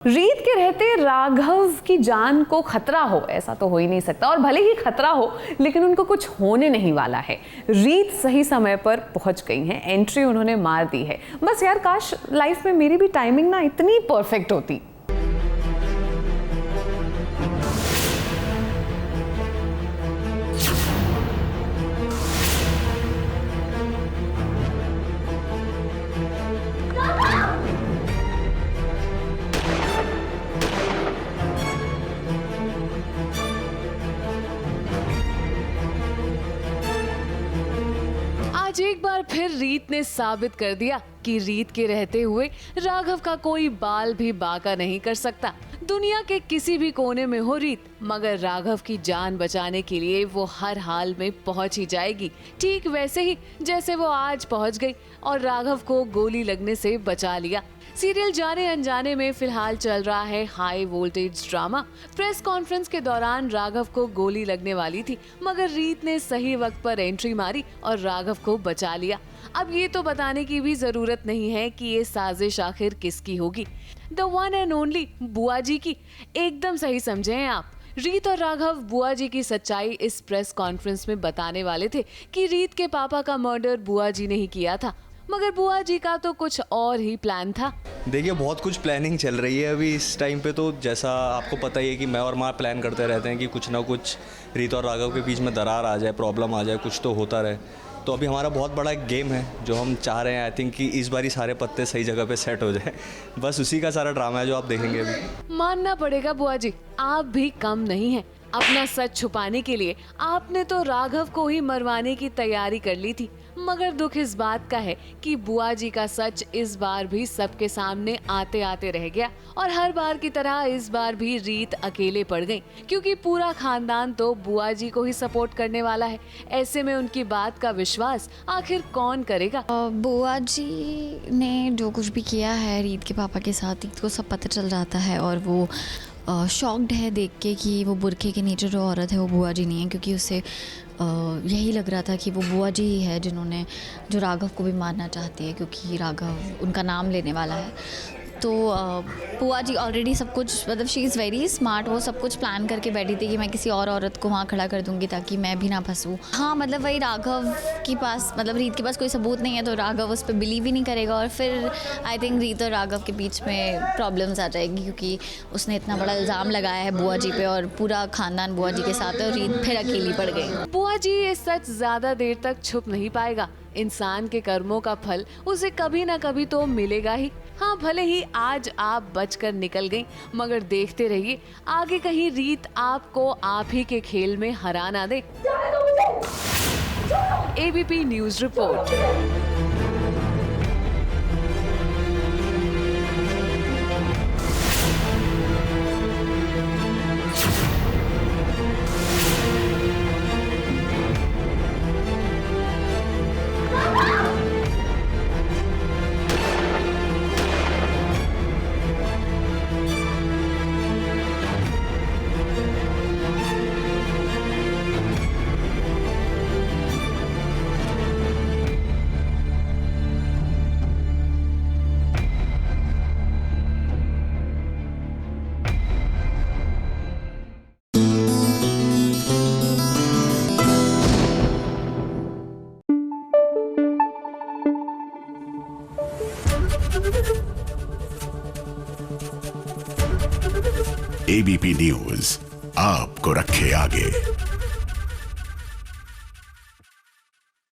रीत के रहते राघव की जान को खतरा हो, ऐसा तो हो ही नहीं सकता। और भले ही खतरा हो लेकिन उनको कुछ होने नहीं वाला है। रीत सही समय पर पहुंच गई हैं, एंट्री उन्होंने मार दी है। बस यार काश लाइफ में मेरी भी टाइमिंग ना इतनी परफेक्ट होती। आज एक बार फिर रीत ने साबित कर दिया कि रीत के रहते हुए राघव का कोई बाल भी बांका नहीं कर सकता। दुनिया के किसी भी कोने में हो रीत, मगर राघव की जान बचाने के लिए वो हर हाल में पहुंच ही जाएगी। ठीक वैसे ही जैसे वो आज पहुंच गई और राघव को गोली लगने से बचा लिया। सीरियल जाने अनजाने में फिलहाल चल रहा है high voltage drama. Press conference के दौरान राघव को गोली लगने वाली थी, मगर रीत ने सही वक्त पर एंट्री मारी और राघव को बचा लिया। अब ये तो बताने की भी जरूरत नहीं है कि ये साजिश आखिर किसकी होगी। द वन एंड ओनली बुआ जी की। एकदम सही समझे हैं आप। रीत और राघव बुआ जी की सच्चाई इस प्रेस कॉन्फ्रेंस में बताने वाले थे कि रीत के पापा का मर्डर बुआ जी ने ही किया था, मगर बुआ जी का तो कुछ और ही प्लान था। देखिए, बहुत कुछ प्लानिंग चल रही है अभी इस टाइम पे। तो जैसा आपको पता ही है कि मैं और माँ प्लान करते रहते हैं कि कुछ ना कुछ रीत और राघव के बीच में दरार आ जाए, प्रॉब्लम आ जाए, कुछ तो होता रहे। तो अभी हमारा बहुत बड़ा एक गेम है जो हम चाह रहे हैं, आई थिंक कि इस बारी सारे पत्ते सही जगह पे सेट हो जाए। बस उसी का सारा ड्रामा है जो आप देखेंगे अभी। मानना पड़ेगा बुआ जी, आप भी कम नहीं हैं। अपना सच छुपाने के लिए आपने तो राघव को ही मरवाने की तैयारी कर ली थी, मगर दुख इस बात का है कि बुआ जी का सच इस बार भी सबके सामने आते आते रह गया। और हर बार की तरह इस बार भी रीत अकेले पड़ गई, क्योंकि पूरा खानदान तो बुआ जी को ही सपोर्ट करने वाला है। ऐसे में उनकी बात का विश्वास आखिर कौन करेगा। बुआ जी ने जो कुछ भी किया है रीत के पापा के साथ, रीत को सब पता चल जाता है और वो शॉक्ड है देख के कि वो बुरखे के नीचे जो औरत है वो बुआ जी नहीं है, क्योंकि उसे यही लग रहा था कि वो बुआ जी ही है जिन्होंने जो राघव को भी मारना चाहती है, क्योंकि राघव उनका नाम लेने वाला है। तो बुआ जी ऑलरेडी सब कुछ, मतलब शी इज़ वेरी स्मार्ट, वो सब कुछ प्लान करके बैठी थी कि मैं किसी और औरत को वहाँ खड़ा कर दूंगी ताकि मैं भी ना फंसूँ। हाँ, मतलब वही राघव के पास, मतलब रीत के पास कोई सबूत नहीं है तो राघव उस पर बिलीव ही नहीं करेगा और फिर आई थिंक रीत और राघव के बीच में प्रॉब्लम्स आ जाएगी, क्योंकि उसने इतना बड़ा इल्ज़ाम लगाया है बुआ जी पे और पूरा खानदान बुआ जी के साथ है और रीत फिर अकेली पड़ गई। बुआ जी ये सच ज्यादा देर तक छुप नहीं पाएगा। इंसान के कर्मों का फल उसे कभी ना कभी तो मिलेगा ही। हाँ, भले ही आज आप बचकर निकल गई, मगर देखते रहिए आगे कहीं रीत आपको आप ही के खेल में हरा ना दे। ABP news report. ABP news आपको रखे आगे।